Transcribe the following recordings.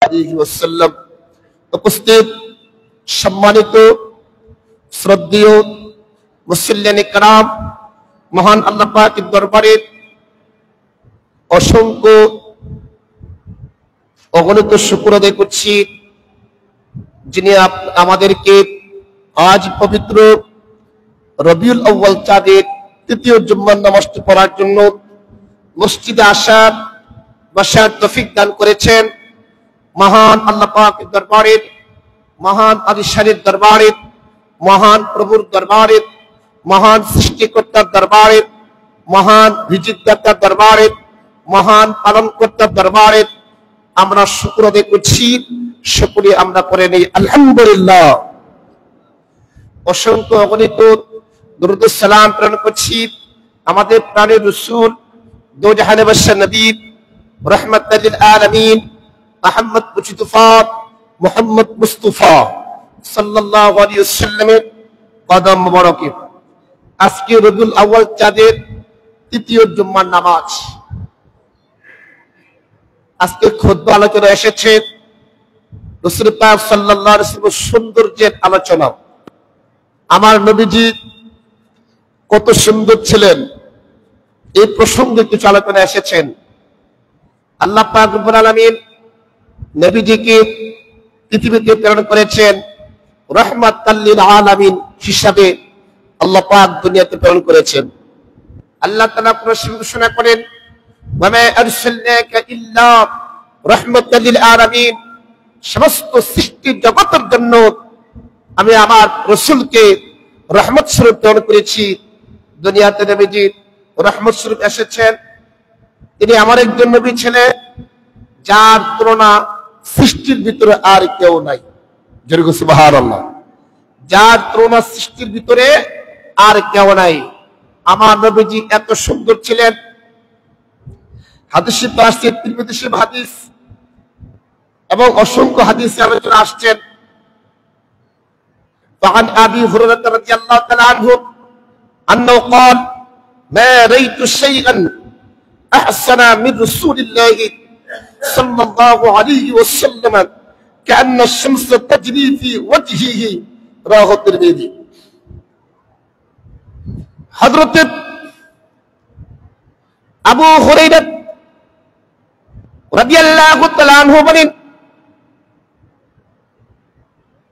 আলাইহি ওয়াসাল্লাম। উপস্থিত সম্মানিত শ্রদ্ধেয় মুসল্লিয়ানে কেরাম, মহান আল্লাহ পাকের দরবারে অসংখ্য অগণিত শুকর আদায় করছি, যিনি আমাদেরকে আজ পবিত্র রবিউল আউয়াল চাঁদের তৃতীয় জুম্মার নামাজটি পড়ার জন্য মসজিদে বসার তৌফিক দান করেছেন। মহান আল্লাহ পাকের দরবারে, মহান আদিশানের দরবারে, মহান প্রভুর দরবারে, মহান সৃষ্টিকর্তার দরবারে, মহান রিজিকদাতার দরবারে, মহান পালনকর্তার দরবারে আমরা শুকর আদায় করছি। শুকরিয়া আমরা করে নেই আলহামদুলিল্লাহ। অসংখ্য অগণিত দরুদ ও সালাম প্রেরণ করছি আমাদের প্রাণের রাসূল, দো জাহানের বাদশাহ নবী রাহমাতুল লিল আলামিন মুহাম্মদ মুহাম্মদ মুস্তাফা সাল্লাল্লাহু আলাইহি ওয়াসাল্লামের কদম মোবারকে। আজকে রবিউল আউয়াল চাঁদের তৃতীয় জুম্মার নামাজ। আজকে খুতবা আলোচনা এসেছে রাসূল পাক সাল্লাল্লাহু আলাইহি ওয়াসাল্লামের সৌন্দর্যের আলোচনা। আমার নবীজি কত সুন্দর ছিলেন এই প্রসঙ্গে কিছু আলোচনা এসেছেন। আল্লাহ পাক রব্বুল আলামিন নবীজিকে পৃথিবীতে প্রেরণ করেছেন রাহমাতাল লিল আলামিন হিসাবে। আল্লাহ পাক দুনিয়াতে প্রেরণ করেছেন। আল্লাহ তাআলা ঘোষণা করেন, ওয়া মা আরসালনাকা ইল্লা রাহমাতাল লিল আলামিন, সমস্ত সৃষ্টি জগতের জন্য আমি আমার রাসূলকে রহমত স্বরূপ প্রেরণ করেছি। দুনিয়াতে নবীজি রহমত স্বরূপ এসেছেন। তিনি আমার একজন নবী ছিলেন যার তুলনা সৃষ্টির ভিতরে আর কেউ নাই। জোরে সুবহানাল্লাহ। যার তুলনা সৃষ্টির ভিতরে আর কেউ নাই। আমার নবীজি এত সুন্দর ছিলেন। হাদিসে তো আসছে, তিরমিজি শরীফ হাদিস এবং অসংখ্য হাদিসে আলোচনা আসছেন। فعن أبي هريرة رضي الله تعالى عنه أنه قال ما رأيت شيئا أحسن من رسول الله صلى الله عليه وسلم كأن الشمس تجري في وجهه رواه الترمذي। حضرت আবু হুরায়রা রাদিয়াল্লাহু তাআলা আনহু বলেন,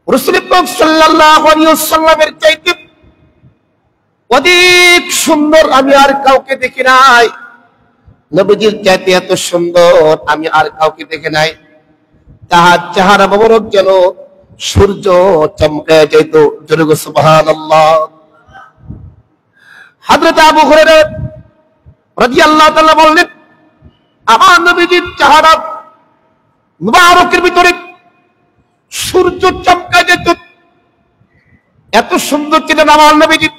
রাসূল পাক সাল্লাল্লাহু আলাইহি ওয়াসাল্লামের চাইতে অধিক সুন্দর আমি আর কাউকে দেখি নাই। নবীজির চাইতে এত সুন্দর আমি আর কাউকে দেখি নাই। তাহার চেহারা মোবারক যেন সূর্য চমকায় যেত। জোরে সুবহানাল্লাহ। হযরত আবু হুরায়রা রাদিয়াল্লাহু তাআলা বললেন, আমার নবীজির চেহারা মুবারকের ভিতরে সূর্য চমকায় যেত। এত সুন্দর ছিলেন আমার নবীজি।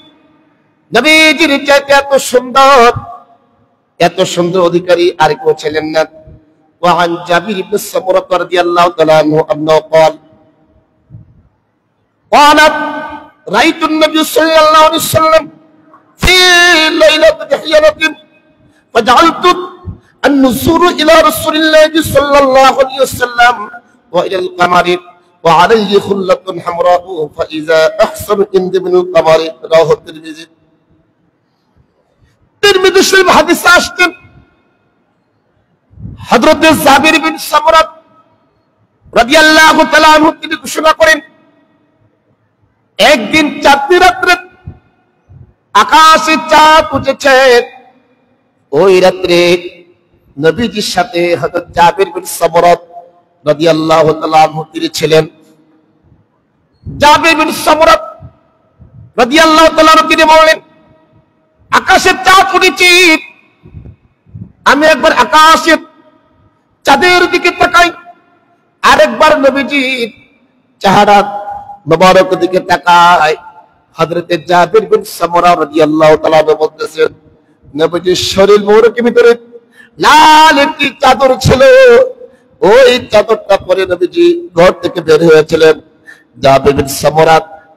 নবীজির চাইতে এত সুন্দর অধিকারী আর কেউ ছিলেন না। وعن جابر بن سمرة رضي الله تعالى عنه أنه قال رأيت النبي صلى الله عليه وسلم في ليلة دحيرة فجعلت النظور إلى رسول الله صلى الله عليه وسلم وإلى القمر وعليه خلة حمراء فإذا أحسن عند من القمر رواه الترمذي। তিরমিজি শরীফ হাদিসে আসছেন, হযরত জাবির বিন সামরা রাদিয়াল্লাহু তাআলা আনহু তিনি ঘোষণা করেন, একদিন চাঁদনি রাত্রে আকাশে চাঁদ উঠেছে। ওই রাত্রে নবীজির সাথে হযরত জাবির বিন সামরা রাদিয়াল্লাহু তাআলা আনহু তিনি ছিলেন। জাবির বিন সামরা রাদিয়াল্লাহু তাআলা আনহু তিনি বললেন, আকাশে চাঁদ উঠেছে। আমি একবার আকাশে চাঁদের দিকে তাকাই, আরেকবার নবীজির চেহারা মোবারকের দিকে তাকাই। হযরত জাবির বিন সামরা রাদিয়াল্লাহু তাআলা বলতেছেন, নবীজির শরীর মোবারকের ভিতরে লাল একটি চাদর ছিল। ওই চাদরটা পরে নবীজি ঘর থেকে বের হয়েছিলেন। জাবির বিন সামরা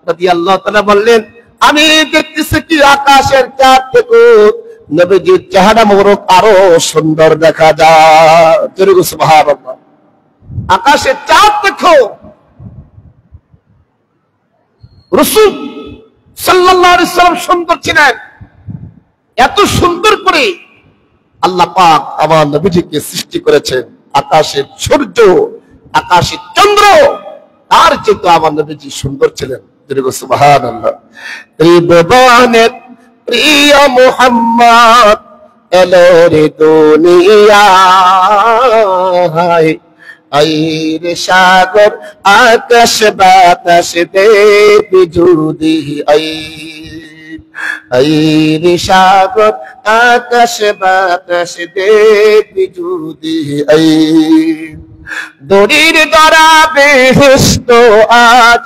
রাদিয়াল্লাহু তাআলা বললেন, আমি দেখতেছি কি আকাশের চাঁদ থেকে নবীজির চেহারা মোবারক আরো সুন্দর দেখা যায়। সুবহানাল্লাহ। আকাশের চাঁদ দেখো। রাসূল সাল্লাল্লাহু আলাইহি সাল্লাম সুন্দর ছিলেন, এত সুন্দর করে আল্লাহ পাক আমার নবীজিকে সৃষ্টি করেছেন। আকাশের সূর্য, আকাশের চন্দ্র তার চেয়ে আমার নবীজি সুন্দর ছিলেন। সুবহানাল্লাহ। ত্রিভুবনের প্রিয় মুহাম্মদ এলো রে দুনিয়ায়, আইর সাগর আকাশ বাতাস দেবী যদি আইর সাগর আকাশ বাতাস দেবী যদি দড়ির দ্বারা বেহেশত আজ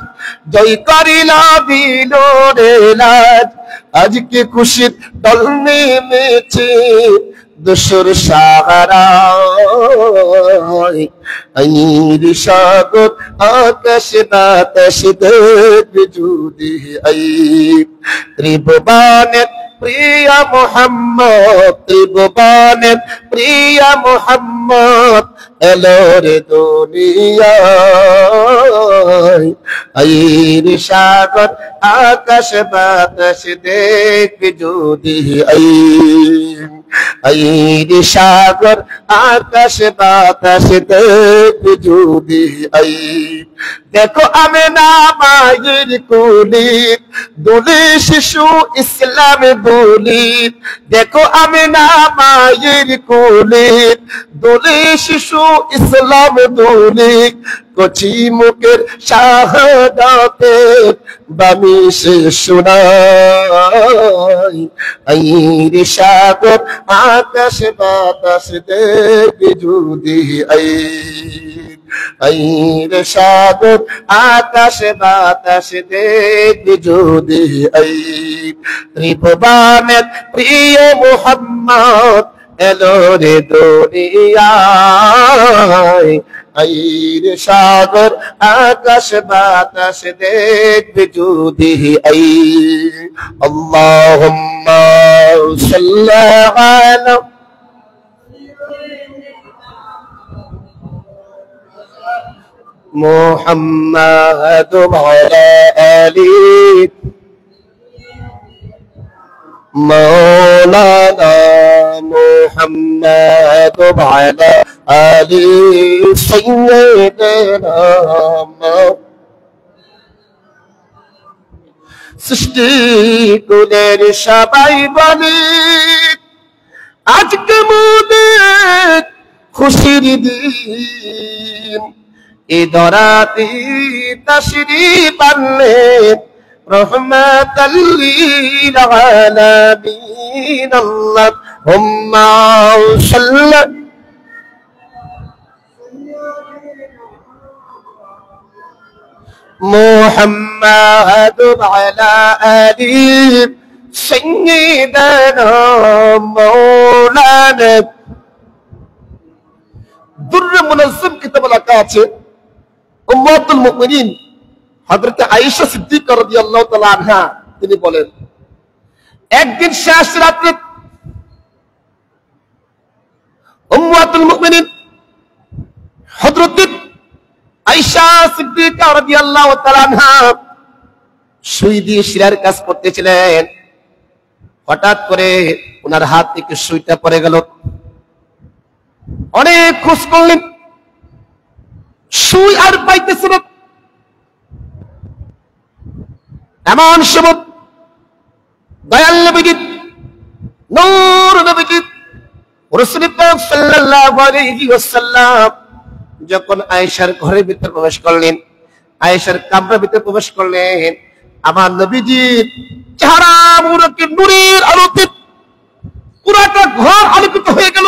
জয় করিলা বিলোরে লাজ, আজকে খুশির দল নেমেছে দোসর সাহারায়, আইর সাগর আকাশ বাতাস দেবী যদি ত্রিভুবনের প্রিয় মুহাম্মদ, ত্রিভুবনের প্রিয় মুহাম্মদ এলো রে দুনিয়ায়, আইর সাগর আকাশ বাতাস দেখবি যদি আইর সাগর আকাশ বাতাস দেখবি যদি দেখো আমেনা মায়ের কোলে দুলে শিশু ইসলাম বলি, দেখো আমেনা মায়ের কোলে দুলে শিশু ইসলাম বলি, কচি মুখের শাহাদাতের বাণী সে শোনায়, আইর সাগর আকাশ বাতাস দেখবি যদি আইর সাগর আকাশ বাতাস দেখবি যদি ত্রিভুবনের প্রিয় মুহাম্মদ এলো রে দুনিয়ায়, আইর সাগর আকাশ বাতাস দেখবি যদি আল্লাহুম্মা সাল্লি আলা মুহাম্মাদ ওয়া আলা আলি মাওলানা মুহাম্মাদ ওয়া আলা আলি সাইয়্যিদিনা। সৃষ্টি কুলের সবাই বলে আজকে মোদের খুশির দিন, এ ধরাতে তাশরীফ আনলেন রহমাতাল লিল আলামিন। আল্লাহুম্মা সাল্লি মুহাম্মাদ ওয়া আলা আলি সাইয়্যিদিনা মাওলানা। দুররে মুনাজ্জম কিতাব লেখা আছে উম্মাতুল মুমিনিন হযরত আয়েশা সিদ্দিকা রাদিয়াল্লাহু তাআলা আনহা তিনি বলেন, একদিন শেষ রাতে উম্মাতুল মুমিনিন হযরত আয়েশা সিদ্দিকা রাদিয়াল্লাহু তাআলা আনহা সুই দিয়ে শিরার কাজ করতেছিলেন। হঠাৎ করে ওনার হাত থেকে সুইটা পড়ে গেল। অনেক খোঁজ করলেন, সুই আর পাইতেছে না। এমন সময় দয়াল নবীজি নূর নবীজি রাসূল পাক সাল্লাল্লাহু আলাইহি ওয়াসাল্লাম যখন আয়েশার ঘরের ভিতর প্রবেশ করলেন, আয়েশার কামরার ভিতর প্রবেশ করলেন, আমার নবীজির চেহারা মুবারকে নূরের আলোতে পুরাটা ঘর আলোকিত হয়ে গেল।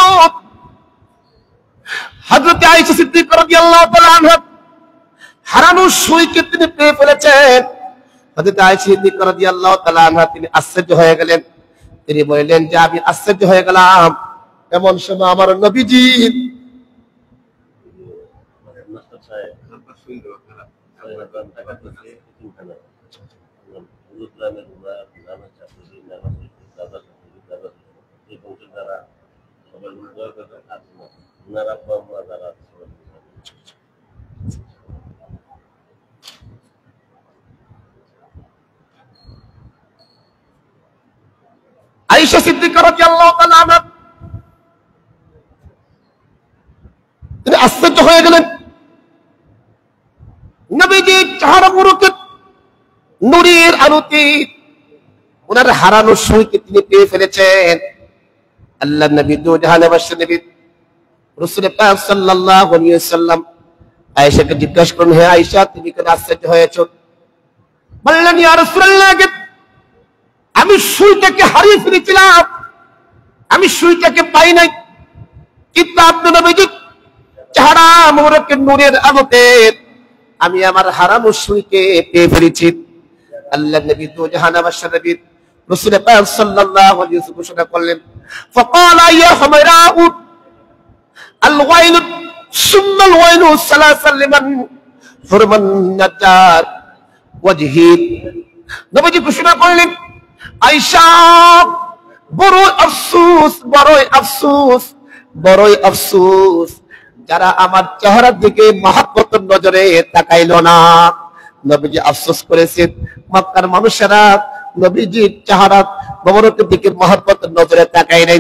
হযরত আয়েশা সিদ্দিকা রাদিয়াল্লাহু তাআলা আনহা হারানো সুইকে তিনি পেয়ে ফেলেছেন। হযরত আয়েশা সিদ্দিকা রাদিয়াল্লাহু তাআলা আনহা তিনি আশ্চর্য হয়ে গেলেন। তিনি বললেন যে আমি আশ্চর্য হয়ে গেলাম, এমন সময় আমার নবীজি তাআলা আনহা তিনি আশ্চর্য হয়ে গেলেন। নবীজি চেহারা মুবারকের নূরের আলোতে ওনার হারানো সময়কে তিনি পেয়ে ফেলেছেন। আল্লাহ নবী দো জাহানবাসী নবী রাসূল পাক সাল্লাল্লাহু আলাইহি ওয়াসাল্লাম আয়েশাকে জিজ্ঞাসা করলেন, হে আয়েশা, তুমি কেন আশ্চর্য হয়েছো? বললেন, ইয়া রাসূলুল্লাহ, আমি সুইটাকে হারিয়ে ফেলেছিলাম, আমি সুইটাকে পাই নাই, কিন্তু আপনি নবীজি চেহারা মুবারকের নূরের আলোতে আমি আমার হারানো সুইকে পেয়ে ফেলেছি। আল্লাহ নবী দো জাহানবাসী নবী রাসূল পাক সাল্লাল্লাহু আলাইহি ওয়াসাল্লাম ঘোষণা করলেন, ফাকালা ইয়া হুমায়রাউ আল-ওয়াইল সুম্মা আল-ওয়াইল সালাসাল লিমান ফুরমান নাজার ওয়াজহি। নবীজি ঘোষণা করলেন, আয়েশা, বড়ই আফসোস, বড়ই আফসোস, বড়ই আফসোস, যারা আমার চেহারার দিকে মহব্বতের নজরে তাকাইলো না। নবীজি আফসোস করেছেন, মক্কার মানুষেরা নবীজির চেহারা মোবারকের দিকে মহব্বতের নজরে তাকায় নাই।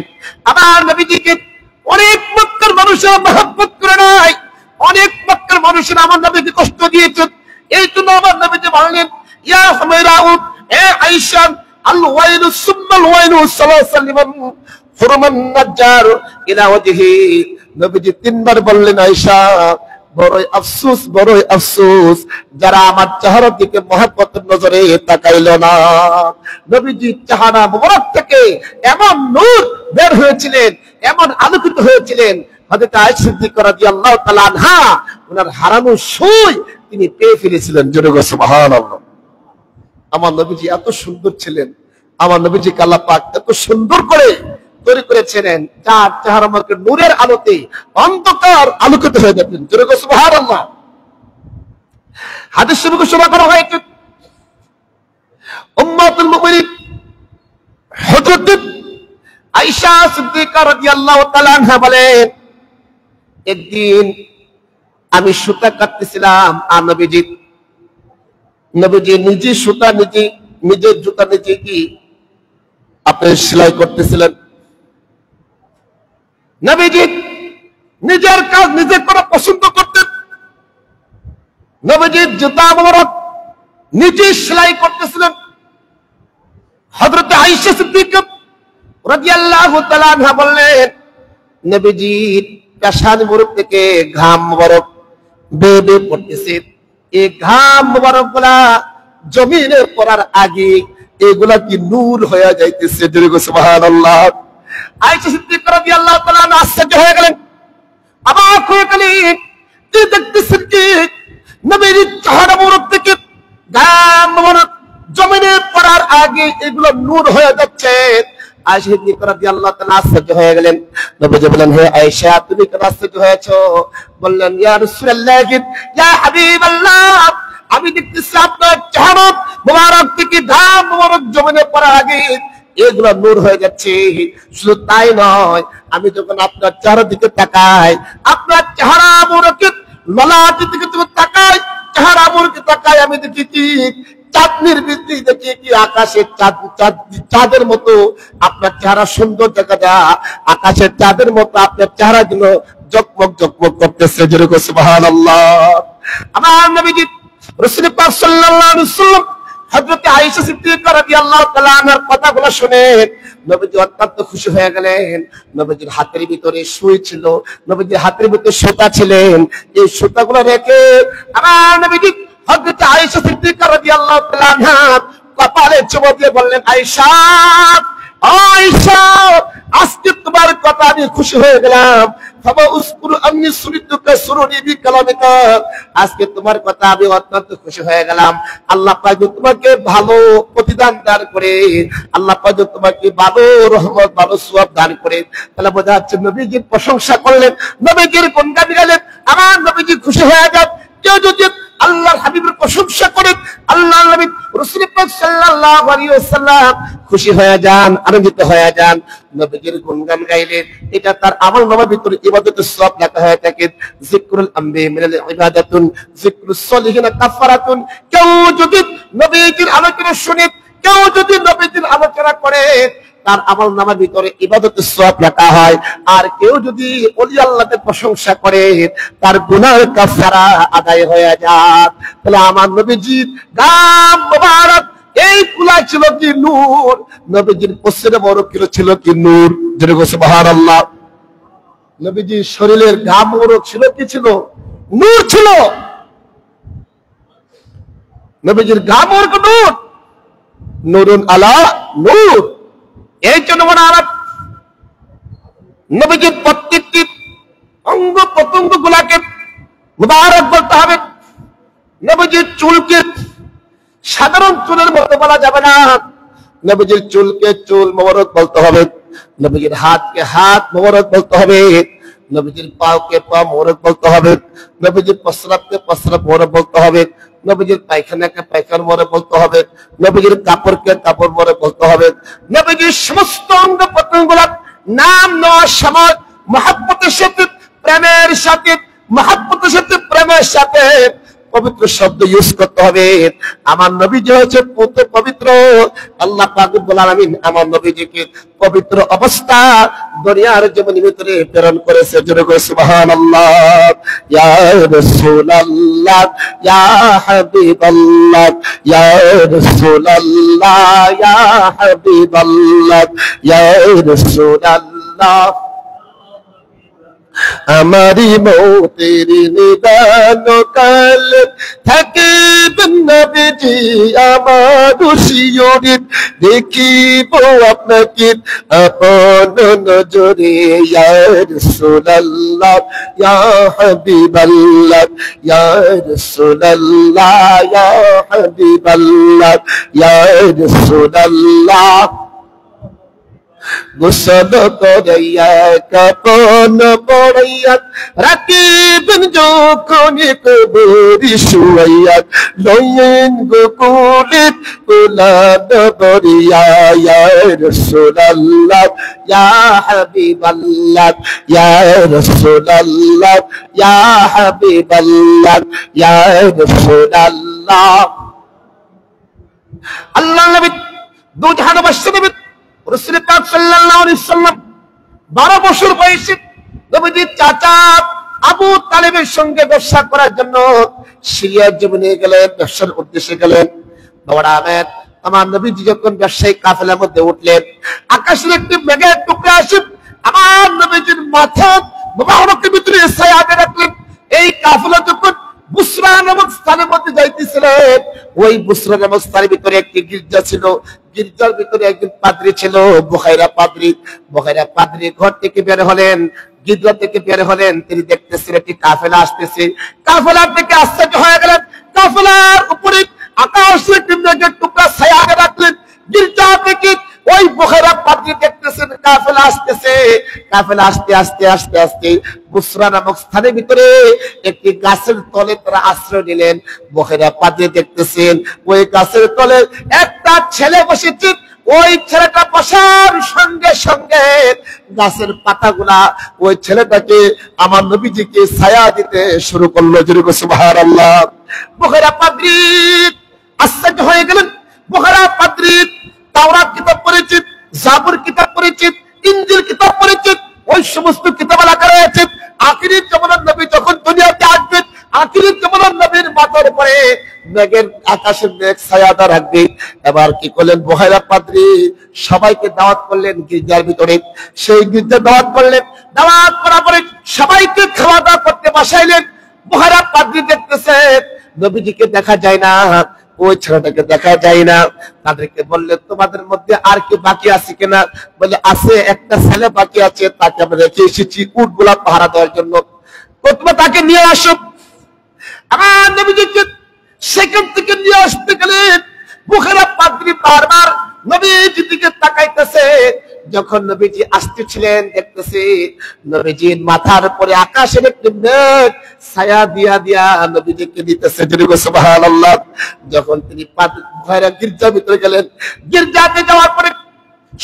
আমার নবীজিকে অনেক মক্কার মানুষেরা মহব্বত করে নাই, অনেক মক্কার মানুষেরা আমার নবীকে কষ্ট দিয়েছে। এই জন্য আমার নবীজি বললেন, ইয়া হুমায়রাউ, হে আয়েশা, আল ওয়াইলু সুম্মা আল ওয়াইলু সালাসাল লিমান ফুরমান নাজার ইলা ওয়াজহি। নবীজি তিনবার বললেন, আয়েশা, বড়ই আফসোস, বড়ই আফসোস, যারা আমার চেহারার দিকে মহব্বতের নজরে তাকাইল না। নবীজি চেহারা মুবারক থেকে এমন নূর বের হয়েছিলেন, এমন আলোকিত হয়েছিলেন, হযরত আয়েশা সিদ্দিকা রাদিয়াল্লাহু তাআলা আনহা ওনার হারানো সুই তিনি পেয়ে ফেলেছিলেন। জোরে গো সুবহানাল্লাহ। আমার নবীজি এত সুন্দর ছিলেন, আমার নবীজি আল্লাহ পাক এত সুন্দর করে তৈরি করেছিলেন, যার চেহারা মুবারকের নূরের আলোতে অন্ধকার আলোকিত হয়ে যেতেন। জোরে গো সুবহানাল্লাহ। হাদিস শরীফে ঘোষণা করা হয়েছে, উম্মাতুল মুমিনিন হযরত আয়েশা সিদ্দিকা রাদিয়াল্লাহু তাআলা আনহা বলেন, একদিন আমি সুতা কাটতেছিলাম, আর নবীজি নিজে সুতা নিজে, নিজের জুতা নিজে কি আপনি সেলাই করতেছিলেন। নবীজি নিজের কাজ নিজে করা পছন্দ করতেন। নবীজির জুতা মোবারক নিজে সেলাই করতেছিলেন। হযরত আয়েশা সিদ্দিকা রাদিয়াল্লাহু তাআলা আনহা বললেন, নবীজির পেশান মুবারক থেকে ঘাম মোবারক বেয়ে বেয়ে পড়তেছে। এই ঘাম মোবারক গুলা জমিনে পড়ার আগে এগুলা কি নূর হয়ে যাইতেছে। জোরে গো সুবহানাল্লাহ। আয়েশা সিদ্দিকা রাদিয়াল্লাহু তাআলা আনহা আশ্চর্য হয়ে গেলেন, অবাক হয়ে গেলেন, কি দেখতেছেন কি নবীর চেহারা মুবারক থেকে ঘাম মোবারক জমিনে পড়ার আগে এগুলো নূর হয়ে যাচ্ছে। আয়েশা সিদ্দিকা রাদিয়াল্লাহু তাআলা আশ্চর্য হয়ে গেলেন। নবীজি বললেন, হে আয়েশা, তুমি কেন আশ্চর্য হয়েছো? বললেন, ইয়া রাসূলুল্লাহ, ইয়া হাবিবাল্লাহ, আমি দেখতেছি আপনার চেহারা মুবারক থেকে ঘাম মোবারক জমিনে পড়ার আগে এগুলো নূর হয়ে যাচ্ছে। শুধু তাই নয়, আমি যখন আপনার চেহারার দিকে তাকাই, আপনার চেহারা মুবারকের ললাটের দিকে যখন তাকাই, চেহারা মুবারকে তাকাই, আমি দেখি কি চাঁদনির বৃষ্টি, দেখি কি আকাশের চাঁদের মতো আপনার চেহারা সুন্দর দেখা যায়, আকাশের চাঁদের মতো আপনার চেহারা গুলো জকমক জকমক করতেছে। যেরকম সুবহানাল্লাহ। আমার নবীজি রাসূল পাক সাল্লাল্লাহু আলাইহি ওয়াসাল্লাম হযরত আয়েশা সিদ্দিকা রাদিয়াল্লাহু তাআলা আনহার কথাগুলো শুনে নবীজি অত্যন্ত খুশি হয়ে গেলেন। নবীজির হাতের ভিতরে সুই ছিল, নবীজির হাতের ভিতরে সুতা ছিলেন। এই সুতাগুলো রেখে আমার নবীজি হযরত আয়েশা সিদ্দিকা রাদিয়াল্লাহু তাআলা আনহা কপালে চুমু দিয়ে বললেন, আয়েশা, আয়েশা, আজকে তোমার কথা আমি খুশি হয়ে গেলাম। আজকে তোমার কথা আমি অত্যন্ত খুশি হয়ে গেলাম। আল্লাহ পাক তোমাকে ভালো প্রতিদান দান করে, আল্লাহ পাক তোমাকে ভালো রহমত, ভালো সওয়াব দান করে। তাহলে বোঝা যাচ্ছে নবীজির প্রশংসা করলেন, নবীজির গুণগান গাইলেন। আমার নবীজি খুশি হয়ে যান। কেউ যদি আল্লাহর হাবিবের প্রশংসা করেন, আল্লাহর নবী রাসূল পাক সাল্লাল্লাহু আলাইহি ওয়াসাল্লাম খুশি হয়ে যান, আনন্দিত হয়ে যান। নবীজির গুণগান গাইলেন, এটা তার আমলনামার ভিতরে ইবাদতের সওয়াব লেখা হয়ে থাকে। যিকরুল আম্বিয়া মিনাল ইবাদাতুন, যিকরুস সলিহিনা কাফারাতুন। কেউ যদি নবীজির আলোচনা শুনে, কেউ যদি নবীজির আলোচনা করে, তার আমলনামার ভিতরে ইবাদতের সওয়াব লেখা হয়। আর কেউ যদি ওলি আল্লাহকে প্রশংসা করে তার গুনাহ কাফারা আদায় হয়ে যায়। তাহলে আমার নবীজির গাম মোবারক এই কুলা ছিল কি নূর, নবীজির পশ্চিমে মোবারক ছিল কি নূর। যেরকম সুবহানাল্লাহ। নবীজির শরীরের গাম মোবারক ছিল কি ছিল? নূর ছিল। নবীজির গাম মোবারক নূর, নূরুন আলা নূর। এই জন্য নবীজির প্রত্যেকটি অঙ্গ প্রত্যঙ্গ গুলাকে মুবারক বলতে হবে। নবীজির চুলকে সাধারণ চুলের মতো বলা যাবে না, নবীজির চুলকে চুল মোবারক বলতে হবে, নবীজির হাতকে হাত মোবারক বলতে হবে, নবীজির পাওকে পা মোবারক বলতে হবে, নবীজির প্রস্রাবকে প্রস্রাব মোবারক বলতে হবে, নবীজির পায়খানাকে পায়খানা মোবারক বলতে হবে, নবীজির কাপড়কে কাপড় মোবারক বলতে হবে। নবীজির সমস্ত অঙ্গ প্রত্যঙ্গগুলোর নাম নেওয়ার সময় মহব্বতের সাথে প্রেমের সাথে, মহব্বতের সাথে প্রেমের সাথে পবিত্র শব্দ ইউজ করতে হবে। আমার নবীজি হচ্ছে পবিত্র। আল্লাহ পাক রব্বুল আলামিন আমার নবীজিকে পবিত্র অবস্থা দুনিয়ার জীবনের ভিতরে প্রেরণ করেছে। জোরে করে সুবহানাল্লাহ। ইয়া রাসূলুল্লাহ ইয়া হাবিবাল্লাহ ইয়া রাসূলুল্লাহ ইয়া হাবিবাল্লাহ ইয়া রাসূলুল্লাহ। আমারি মৌতের নিদান কাল থাকিবেন নবীজি আমার শিয়রে, দেখিব আপনাকে আপন নজরে। ইয়া রাসূলুল্লাহ ইয়া হাবিবাল্লাহ ইয়া রাসূলুল্লাহ ইয়া হাবিবাল্লাহ ইয়া রাসূলুল্লাহ। গোসল করাইয়া কাপন পড়াইয়া রাখিবেন যখন কবরে শুয়াইয়া, লইয়েন গোকুলে কুলাদ বরিয়া। ইয়া রাসূলুল্লাহ ইয়া হাবিবাল্লাহ ইয়া রাসূলুল্লাহ ইয়া হাবিবাল্লাহ ইয়া রাসূলুল্লাহ। আল্লাহ নবী দু জাহানবাসী নবী রাসূল পাক সাল্লাল্লাহু আলাইহি সাল্লাম 12 বছর বয়সে নবীজির চাচা আবু তালেবের সঙ্গে ব্যবসা করার জন্য সিরিয়ার জীবনে গেলেন, ব্যবসার উদ্দেশ্যে গেলেন। বাবা আহমেদ আমার নবীজি যখন ব্যবসায়িক কাফেলার মধ্যে উঠলেন, আকাশের একটি মেঘের টুকরা আসে আমার নবীজির মাথা মোবারকের ভিতরে ছায়া দিয়ে রাখলেন। এই কাফেলা যখন বুসরা নামক স্থানের মধ্যে যাইতেছিলেন, ওই বুসরা নামক স্থানের ভিতরে একটি গির্জা ছিল। গির্জার ভিতরে একজন পাদ্রী ছিল, বুখাইরা পাদ্রী। বুখাইরা পাদ্রী ঘর থেকে বের হলেন, গির্জা থেকে বের হলেন। তিনি দেখতেছেন একটি কাফেলা আসতেছে। কাফেলার থেকে আশ্চর্য হয়ে গেলেন। কাফেলার উপরে আকাশের একটি মেঘের টুকরা ছায়া দিয়ে রাখলেন। গির্জা থেকে ওই বুখাইরা পাদ্রী দেখতেছেন কাফেলা আসতেছে। কাফেলা আস্তে আস্তে আস্তে আস্তে বুসরা নামক স্থানের ভিতরে একটি গাছের তলে তারা আশ্রয় নিলেন। বুখাইরা পাদ্রী দেখতেছেন ওই গাছের তলে একটা ছেলে বসেছে। ওই ছেলেটা বসার সঙ্গে সঙ্গে গাছের পাতাগুলা ওই ছেলেটাকে আমার নবীজিকে ছায়া দিতে শুরু করলো। জোরে সুবহানাল্লাহ। বুখাইরা পাদ্রী আশ্চর্য হয়ে গেলেন। বুখাইরা পাদ্রী তাওরাত কিতাব পড়েছেন, জাবুর কিতাব পড়েছেন, ইনজিল কিতাব পড়েছেন। ওই সমস্ত কিতাব লেখা রয়েছে আখিরি জামানার নবী যখন দুনিয়াতে আসবেন, আখিরি জামানার নবীর মাথার উপরে মেঘের আকাশের মেঘ ছায়াটা রাখবে। এবার কি করলেন বুখাইরা পাদ্রী? সবাইকে দাওয়াত করলেন গির্জার ভিতরে। সেই গির্জা দাওয়াত করলেন। দাওয়াত করার পরে সবাইকে খাওয়া দাওয়া করতে বসাইলেন। বুখাইরা পাদ্রী দেখতেছেন নবীজিকে দেখা যায় না, ওই ছেলেটাকে দেখা যায় না। তাদেরকে বললেন তোমাদের মধ্যে আর কি বাকি আছে কিনা? বলে আছে, একটা ছেলে বাকি আছে, তাকে আমরা রেখে এসেছি উটগুলা পাহারা দেওয়ার জন্য, তোমরা তাকে নিয়ে আসো। আমার নবীজিকে সেখান থেকে নিয়ে আসতে গেলেন। বুখাইরা পাদ্রী বারবার নবীজির দিকে তাকাইতেছে। যখন নবীজি আসতেছিলেন দেখতেছে নবীজির মাথার উপরে আকাশের একটি মেঘ ছায়া দিয়া দিয়া নবীজিকে দিতেছে। সুবহানাল্লাহ। যখন তিনি বুখাইরা গির্জার ভিতরে গেলেন, গির্জাতে যাওয়ার পরে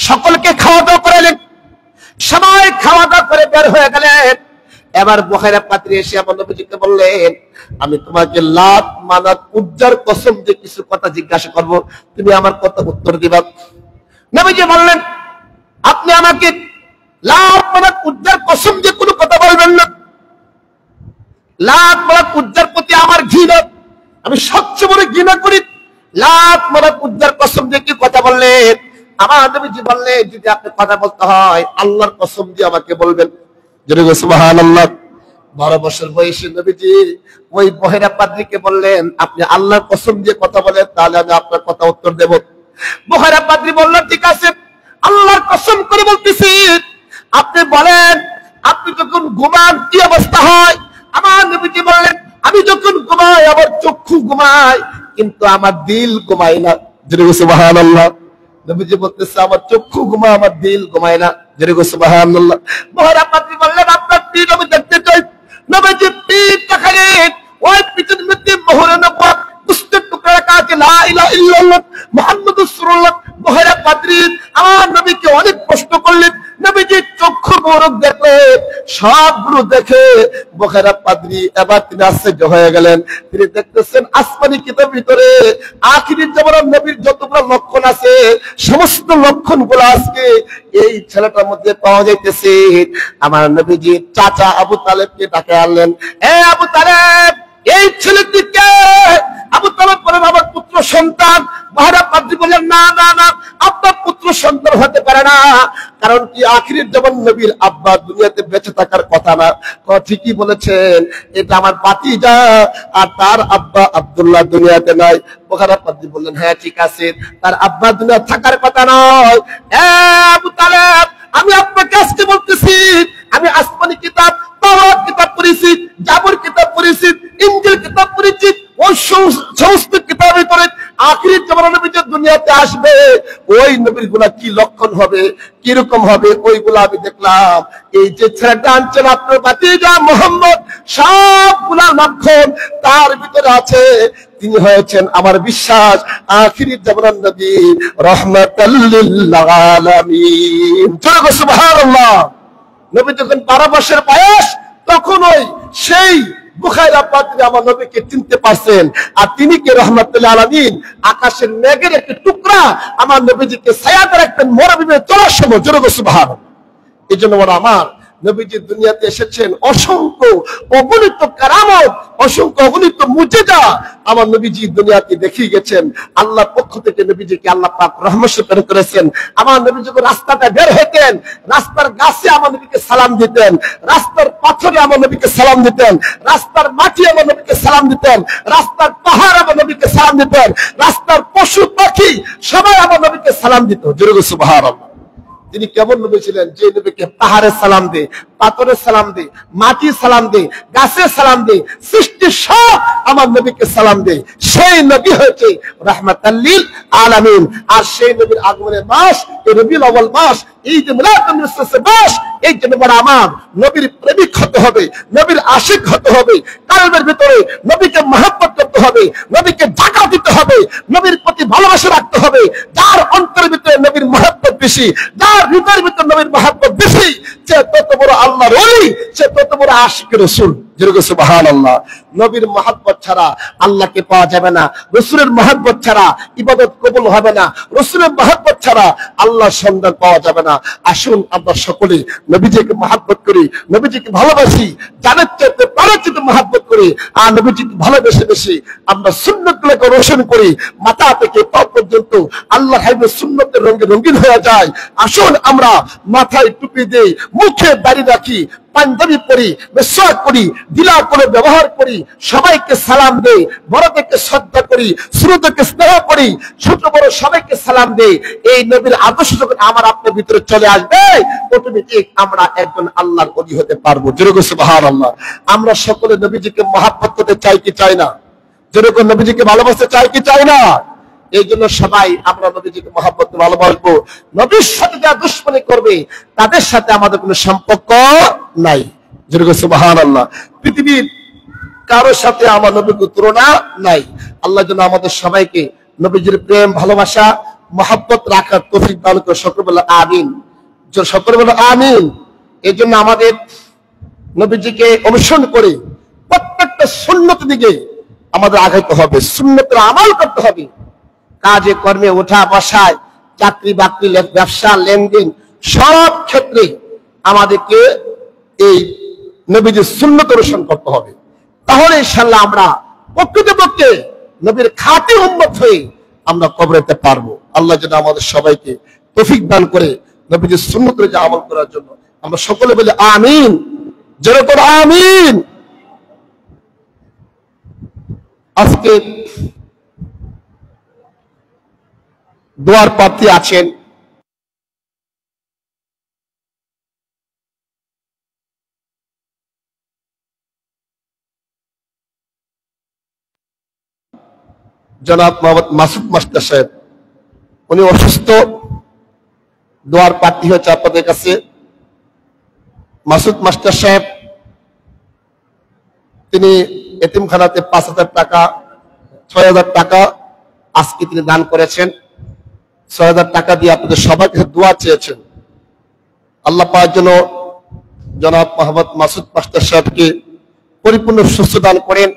সকলকে খাওয়া দাওয়া করালেন। সবাই খাওয়া দাওয়া করে বের হয়ে গেলেন। এবার বুখাইরা পাদ্রী এসে আমার নবীজিকে বললেন আমি তোমাকে লাত মানাত উজ্জার কসম দিয়ে কিছু কথা জিজ্ঞাসা করব, তুমি আমার কথা উত্তর দিবা। নবীজি বললেন আপনি আমাকে লাখ মারাত উজ্জার কসম দিয়ে কোনো কথা বলবেন না। লাখ মারাত উজ্জার প্রতি আমার ঘৃণা, আমি সবচেয়ে বড় ঘৃণা করি। লাখ মারাত উজ্জার কসম দিয়ে কি কথা বললেন? আমার নবীজি বললেন, যদি আপনি কথা বলতে হয় আল্লাহর কসম দিয়ে আমাকে বলবেন। জোরে বলুন সুবহানাল্লাহ। 12 বছর বয়সী নবীজি ওই বহেরা পাদ্রীকে বললেন, আপনি আল্লাহর কসম দিয়ে কথা বলেন, তাহলে আমি আপনার কথা উত্তর দেব। বহেরা পাদ্রী বললেন, ঠিক আছে, আল্লাহর কসম করে বলতেছি, আপনি বলেন, আপনি যখন ঘুমান কি অবস্থা হয়? আমার নবীজি বললেন, আমি যখন ঘুমাই আমার চক্ষু ঘুমায়, কিন্তু আমার দিল ঘুমায় না। জোরে বলুন সুবহানাল্লাহ। নবীজি বলতেছে, আমার চক্ষু ঘুমায়, আমার দিল ঘুমায় না। জোরে বলুন সুবহানাল্লাহ। বহেরা পাদ্রী বললেন, আপনার দিল আমি দেখতে চাই। নবীজি পিঠ দেখালেন, ওই পিঠের মধ্যে মোহরে নবুয়ত গোশতের টুকরা রাখা আছে, লা ইলাহা ইল্লাল্লাহ মুহাম্মাদুর রাসূলুল্লাহ। বহেরা পাদ্রী আমার নবীকে অনেক প্রশ্ন করলেন, নবীজি চক্ষু মোহরক দেখলেন, সবগুলো দেখে বহেরা পাদ্রী এবার তিনি আশ্চর্য হয়ে গেলেন। তিনি দেখতেছেন আসমানি কিতাবের ভিতরে আখিরি জামানার নবীর যতগুলো লক্ষণ আছে সমস্ত লক্ষণগুলো আজকে এই ছেলেটার মধ্যে পাওয়া যাইতেছে। আমার নবীজি চাচা আবু তালেবকে ডাকে আনলেন, এ আবু তালেব, এই ছেলেটিকে। আবু তালেব বলেন, আমার পুত্র সন্তান। বহেরা পাদ্রী বললেন, না না না, আপনার পুত্র সন্তান হতে পারে না, কারণ কি আখিরের জামান নবীর আব্বা দুনিয়াতে বেঁচে থাকার কথা না। ঠিকই বলেছেন, এটা আমার ভাতিজা, আর তার আব্বা আব্দুল্লাহ দুনিয়াতে নাই। বহেরা পাদ্রী বললেন, হ্যাঁ ঠিক আছে, তার আব্বা দুনিয়া থাকার কথা নয়। আবু তালেব, আমি আপনাকে আজকে বলতেছি, আমি আসমানি কিতাব তাওরাত কিতাব পড়েছি, জাবর কিতাব পড়েছি, ইনজিল কিতাব পড়েছি। ওই সমস্ত কিতাবে করে আখিরের জামানার নবী যে দুনিয়াতে আসবে, ওই নবীর গুলা কি লক্ষণ হবে, কিরকম হবে, ওইগুলা আমি দেখলাম। এই যে ছেলেটা আনছেন আপনার ভাতিজা মুহাম্মদ, সবগুলা লক্ষণ তার ভিতরে আছে। তিনি হয়েছেন আমার বিশ্বাস আখিরের জামানার নবী, রাহমাতাল লিল আলামিন। সুবহানাল্লাহ। নবী যখন 12 বছর বয়স, তখন ওই সেই বুখাইরা পাদ্রী আমার নবীকে চিনতে পারছেন। আর তিনি কে? রাহমাতুল আলামিন। আকাশের মেঘের একটি টুকরা আমার নবীজিকে ছায়াতে রাখতেন মরুভূমিতে চলার সময়। জোরে বলুন সুবহানাল্লাহ। এই জন্য আমার নবীজি দুনিয়াতে এসেছেন, অসংখ্য অগণিত কারামত, অসংখ্য অগণিত মুজিজা আমার নবীজি দুনিয়াতে দেখিয়ে গেছেন। আল্লাহর পক্ষ থেকে নবীজিকে আল্লাহ পাক রহমত প্রেরণ করেছেন। আমার নবী যখন রাস্তাটা বের হতেন, রাস্তার গাছে আমার নবীকে সালাম দিতেন, রাস্তার পাথরে আমার নবীকে সালাম দিতেন, রাস্তার মাটি আমার নবীকে সালাম দিতেন, রাস্তার পাহাড় আমার নবীকে সালাম দিতেন, রাস্তার পশু পাখি সবাই আমার নবীকে সালাম দিত। জোরে বলুন সুবহানাল্লাহ। তিনি কেমন নবী ছিলেন, যে নবীকে পাহাড়ের সালাম দে, পাথরের সালাম দে, মাটির সালাম দে, গাছের সালাম দে, সৃষ্টি সব আমার নবীকে সালাম দে। সেই নবী হয়েছে রাহমাতাল লিল আলামিন। আর সেই নবীর আগমনের মাস এই রবিউল আউয়াল মাস, এই যে মিলাদুন নবী মাস, এই জন্য বড় আমার নবীর প্রেমিক হতে হবে, নবীর আশিক হতে হবে, কালবের ভিতরে নবীকে মহব্বত করতে হবে, নবীকে জায়গা দিতে হবে, নবীর প্রতি ভালোবাসা রাখতে হবে। যার অন্তরের ভিতরে নবীর মহব্বত বেশি, যার হৃদয়ের ভিতরে নবীর মহব্বত বেশি, সে তত বড় আল্লাহর ওলি, সে তত বড় আশিক রাসূল। জোরে সুবহানাল্লাহ। নবীর মহব্বত ছাড়া আল্লাহকে পাওয়া যাবে না, রাসূলের মহব্বত ছাড়া ইবাদত কবুল হবে না, রাসূলের মহব্বত ছাড়া আল্লাহর সন্ধান পাওয়া যাবে না। আসুন আমরা সকলে নবীজিকে মহব্বত করি, নবীজিকে ভালোবাসি, জানের চাইতে প্রাণের চাইতে মহব্বত করি। আর নবীজিকে ভালোবেসে বেশি আমরা সুন্নতগুলোকে রোশন করি, মাথা থেকে পা পর্যন্ত আল্লাহর হাবিবের সুন্নতের রঙে রঙিন হয়ে যায়। আসুন আমরা মাথায় টুপি দেই, মুখে দাড়ি রাখি, পাঞ্জাবি পরি, মিসওয়াক করি, দিলা করে ব্যবহার করি, সবাইকে সালাম দেই, বড়দেরকে শ্রদ্ধা করি, ছোটদেরকে স্নেহ করি, ছোট বড় সবাইকে সালাম দেই। এই নবীর আদর্শ যখন আমার আপনার ভিতরে চলে আসবে, অটোমেটিক আমরা একজন আল্লাহর ওলি হতে পারবো। জোরে সুবহানাল্লাহ। আমরা সকলে নবীজিকে মহব্বত করতে চাই কি চাই না? জোরে নবীজিকে ভালোবাসতে চাই কি চাই না? এই জন্য সবাই আমরা নবীজিকে মহব্বত ভালোবাসবো। নবীর সাথে যারা দুশমনি করবে তাদের সাথে আমাদের কোনো সম্পর্ক নাই। জোরে সুবহানাল্লাহ। পৃথিবীর কারোর সাথে আমার নবীর তুলনা নাই। আল্লাহ যেন আমাদের সবাইকে নবীজির প্রেম ভালোবাসা মহব্বত রাখার তৌফিক দান করে। সকলে বলে আমিন। সকলে বলে আমিন। এই জন্য আমাদের নবীজিকে অনুসরণ করে প্রত্যেকটা সুন্নতের দিকে আমাদের আগাইতে হবে, সুন্নতের আমল করতে হবে। কাজে কর্মে ওঠা বসায়, চাকরি বাকরি, ব্যবসা লেনদেন, সব ক্ষেত্রে আমাদেরকে এই নবীজির সুন্নত অনুসরণ করতে হবে। তাহলে ইনশাআল্লাহ আমরা প্রকৃতপক্ষে নবীর খাঁটি উম্মত হয়ে আমরা কবরেতে পারবো। আল্লাহ যেন আমাদের সবাইকে তৌফিক দান করে নবীজির সুন্নত অনুযায়ী আমল করার জন্য। আমরা সকলে বলি আমিন, জোরে করে আমিন। আজকে দোয়ার প্রার্থী আছেন জনাব মোহাম্মদ মাসুদ মাস্টার সাহেব, উনি অসুস্থ, দোয়ার প্রার্থী হয়েছে আপনাদের কাছে। মাসুদ মাস্টার সাহেব তিনি এতিমখানাতে 5,000 টাকা 6,000 টাকা আজকে তিনি দান করেছেন। 6,000 টাকা দিয়ে আপনাদের সবার কাছে দোয়া চেয়েছেন। আল্লাহ পাকের জন্য জনাব মোহাম্মদ মাসুদ মাস্টার সাহেবকে পরিপূর্ণ সুস্থ দান করেন,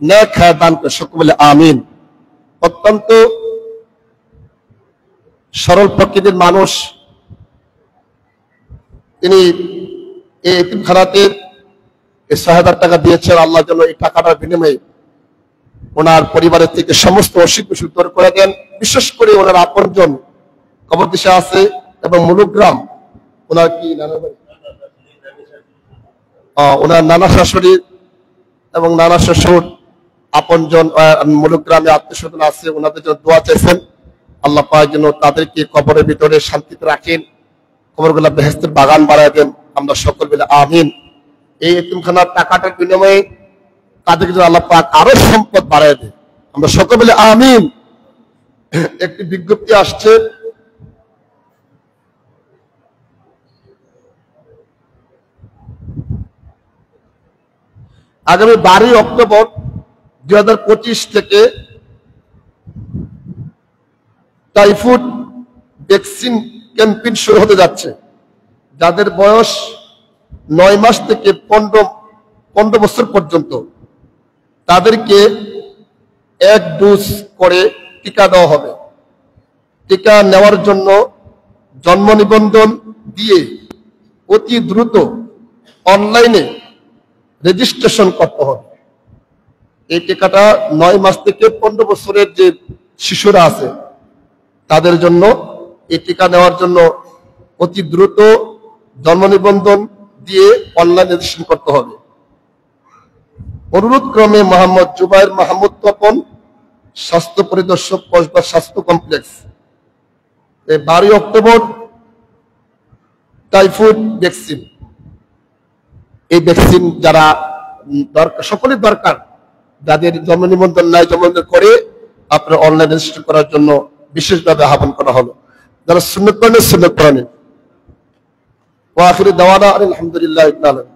নেক হায়াত দান করেন, সকলে বলে আমিন। অত্যন্ত সরল প্রকৃতির মানুষ তিনি। এই এতিমখানাতে 6,000 টাকা দিয়েছেন। আল্লাহ যেন এই টাকাটার বিনিময়ে ওনার পরিবারের থেকে সমস্ত অসুখ বিসুখ দূর করে দেন। বিশেষ করে ওনার আপনজন কবরদিশা আছে এবং মুলুগ্রাম, ওনার কি নানা বাড়ি, ওনার নানা শাশুড়ি এবং নানা শ্বশুর আপনজন মুলুগ্রামে আত্মীয়স্বজন আছে, ওনাদের জন্য দোয়া চাইছেন। আল্লাহ পাক যেন তাদেরকে কবরের ভিতরে শান্তিতে রাখেন, কবরগুলা বেহেশতের বাগান বাড়ায় দেন। আমরা সকল মিলে আমিন। এই এতিমখানার টাকাটার বিনিময়ে তাদেরকে যেন আল্লাহ পাক আরো সম্পদ বাড়ায় দেন। আমরা সকল মিলে আমিন। একটি বিজ্ঞপ্তি আসছে, আগামী 12 অক্টোবর 2025 থেকে টাইফয়েড ভ্যাকসিন ক্যাম্পেইন শুরু হতে যাচ্ছে। যাদের বয়স 9 মাস থেকে 15 বছর পর্যন্ত তাদেরকে 1 ডোজ করে টিকা দেওয়া হবে। টিকা নেওয়ার জন্য জন্ম নিবন্ধন দিয়ে অতি দ্রুত অনলাইনে রেজিস্ট্রেশন করতে হবে। এই টিকাটা 9 মাস থেকে 15 বছরের যে শিশুরা আছে তাদের জন্য এই টিকা নেওয়ার জন্য অতি দ্রুত জন্ম নিবন্ধন দিয়ে অনলাইন রেজিস্ট্রেশন করতে হবে। অনুরোধ ক্রমে মোহাম্মদ জুবাইর মাহমুদ তপন, স্বাস্থ্য পরিদর্শক, কসবা স্বাস্থ্য কমপ্লেক্স। 12 অক্টোবর টাইফয়েড ভ্যাকসিন, এই ভ্যাকসিন যারা দরকার, সকলের দরকার, যাদের জন্ম নিবন্ধন নাই জন্ম নিবন্ধন করে আপনার অনলাইন রেজিস্ট্রেশন করার জন্য বিশেষভাবে আহ্বান করা হলো। যারা সুন্নত পড়েন সুন্নত পড়েন। ওয়া আখিরু দাওয়ানা আলহামদুলিল্লাহি রাব্বিল আলামিন।